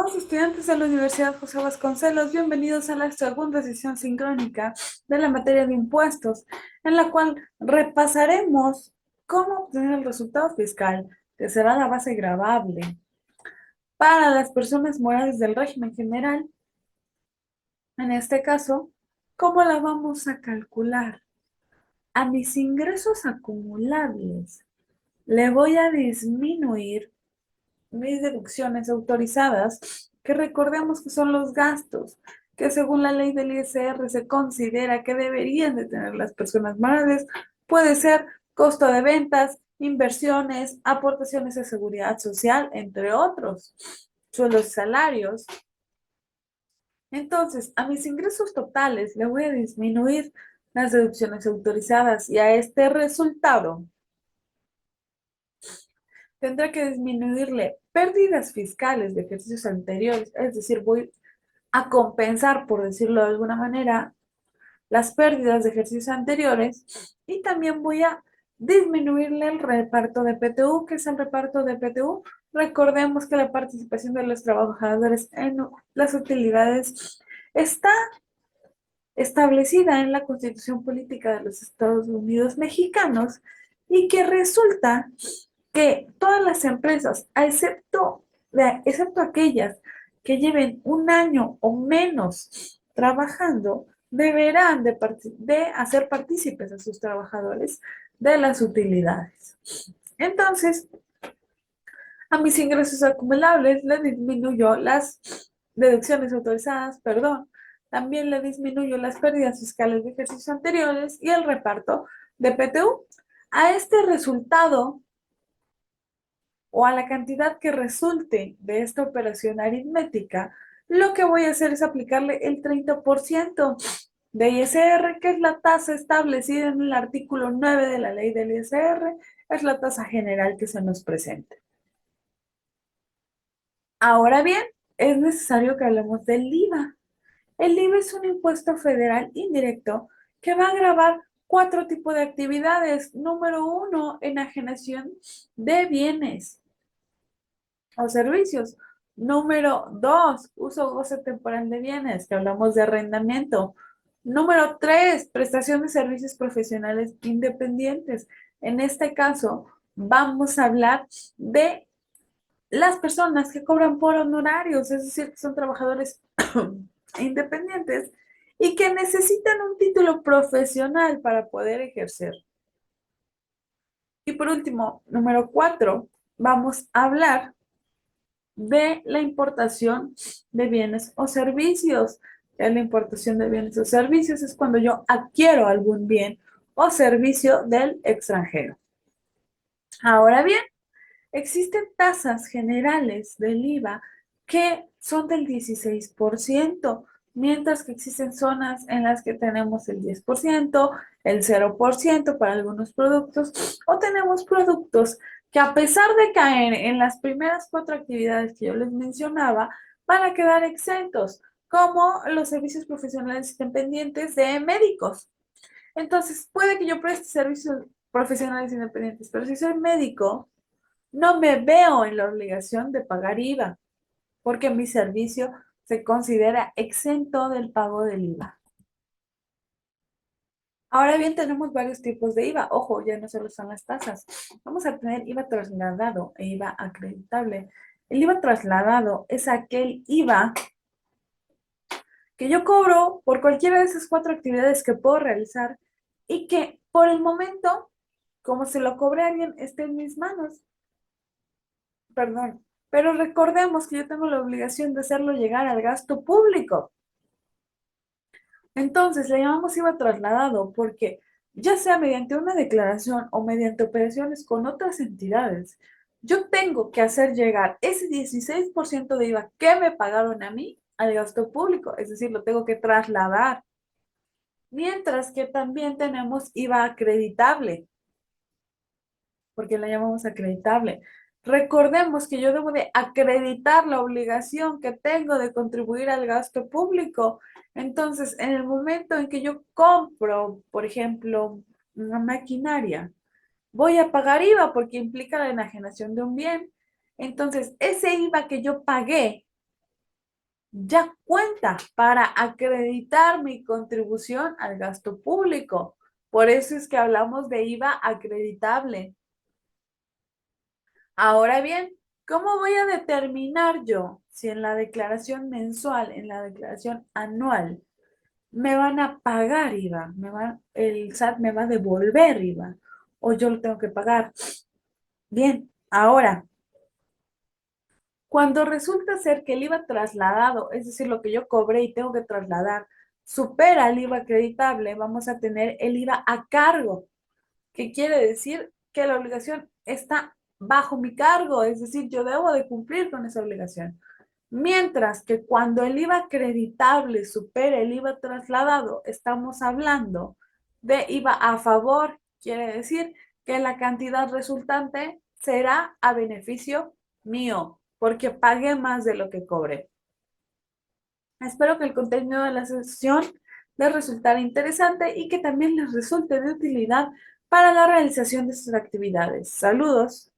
Estimados estudiantes de la Universidad José Vasconcelos, bienvenidos a la segunda sesión sincrónica de la materia de impuestos, en la cual repasaremos cómo obtener el resultado fiscal, que será la base gravable para las personas morales del régimen general. En este caso, ¿cómo la vamos a calcular? A mis ingresos acumulables le voy a disminuir mis deducciones autorizadas, que recordemos que son los gastos que según la ley del ISR se considera que deberían de tener las personas morales. Puede ser costo de ventas, inversiones, aportaciones a seguridad social, entre otros, sueldos y salarios. Entonces, a mis ingresos totales le voy a disminuir las deducciones autorizadas y a este resultado tendrá que disminuirle pérdidas fiscales de ejercicios anteriores, es decir, voy a compensar, por decirlo de alguna manera, las pérdidas de ejercicios anteriores y también voy a disminuirle el reparto de PTU. ¿Qué es el reparto de PTU? Recordemos que la participación de los trabajadores en las utilidades está establecida en la Constitución Política de los Estados Unidos Mexicanos y que resulta que todas las empresas, excepto aquellas que lleven un año o menos trabajando, deberán de hacer partícipes a sus trabajadores de las utilidades. Entonces, a mis ingresos acumulables le disminuyó las deducciones autorizadas, perdón, también le disminuyó las pérdidas fiscales de ejercicios anteriores y el reparto de PTU. A este resultado o a la cantidad que resulte de esta operación aritmética, lo que voy a hacer es aplicarle el 30% de ISR, que es la tasa establecida en el artículo 9 de la ley del ISR, es la tasa general que se nos presenta. Ahora bien, es necesario que hablemos del IVA. El IVA es un impuesto federal indirecto que va a gravar cuatro tipos de actividades. Número uno, enajenación de bienes o servicios. Número dos, uso o goce temporal de bienes, que hablamos de arrendamiento. Número tres, prestación de servicios profesionales independientes. En este caso, vamos a hablar de las personas que cobran por honorarios, es decir, que son trabajadores independientes y que necesitan un título profesional para poder ejercer. Y por último, número cuatro, vamos a hablar de la importación de bienes o servicios. La importación de bienes o servicios es cuando yo adquiero algún bien o servicio del extranjero. Ahora bien, existen tasas generales del IVA que son del 16%, mientras que existen zonas en las que tenemos el 10%, el 0% para algunos productos, o tenemos productos que a pesar de caer en las primeras cuatro actividades que yo les mencionaba, van a quedar exentos, como los servicios profesionales independientes de médicos. Entonces, puede que yo preste servicios profesionales independientes, pero si soy médico, no me veo en la obligación de pagar IVA, porque mi servicio se considera exento del pago del IVA. Ahora bien, tenemos varios tipos de IVA. Ojo, ya no solo son las tasas. Vamos a tener IVA trasladado e IVA acreditable. El IVA trasladado es aquel IVA que yo cobro por cualquiera de esas cuatro actividades que puedo realizar y que por el momento, como se lo cobre a alguien, esté en mis manos. Perdón, pero recordemos que yo tengo la obligación de hacerlo llegar al gasto público. Entonces, le llamamos IVA trasladado porque ya sea mediante una declaración o mediante operaciones con otras entidades, yo tengo que hacer llegar ese 16% de IVA que me pagaron a mí al gasto público, es decir, lo tengo que trasladar. Mientras que también tenemos IVA acreditable, porque la llamamos acreditable. Recordemos que yo debo de acreditar la obligación que tengo de contribuir al gasto público. Entonces, en el momento en que yo compro, por ejemplo, una maquinaria, voy a pagar IVA porque implica la enajenación de un bien. Entonces, ese IVA que yo pagué ya cuenta para acreditar mi contribución al gasto público. Por eso es que hablamos de IVA acreditable. Ahora bien, ¿cómo voy a determinar yo si en la declaración mensual, en la declaración anual, me van a pagar IVA? El SAT me va a devolver IVA o yo lo tengo que pagar. Bien, ahora, cuando resulta ser que el IVA trasladado, es decir, lo que yo cobré y tengo que trasladar, supera el IVA acreditable, vamos a tener el IVA a cargo, que quiere decir que la obligación está bajo mi cargo, es decir, yo debo de cumplir con esa obligación. Mientras que cuando el IVA acreditable supere el IVA trasladado, estamos hablando de IVA a favor, quiere decir que la cantidad resultante será a beneficio mío, porque pagué más de lo que cobré. Espero que el contenido de la sesión les resultara interesante y que también les resulte de utilidad para la realización de sus actividades. Saludos.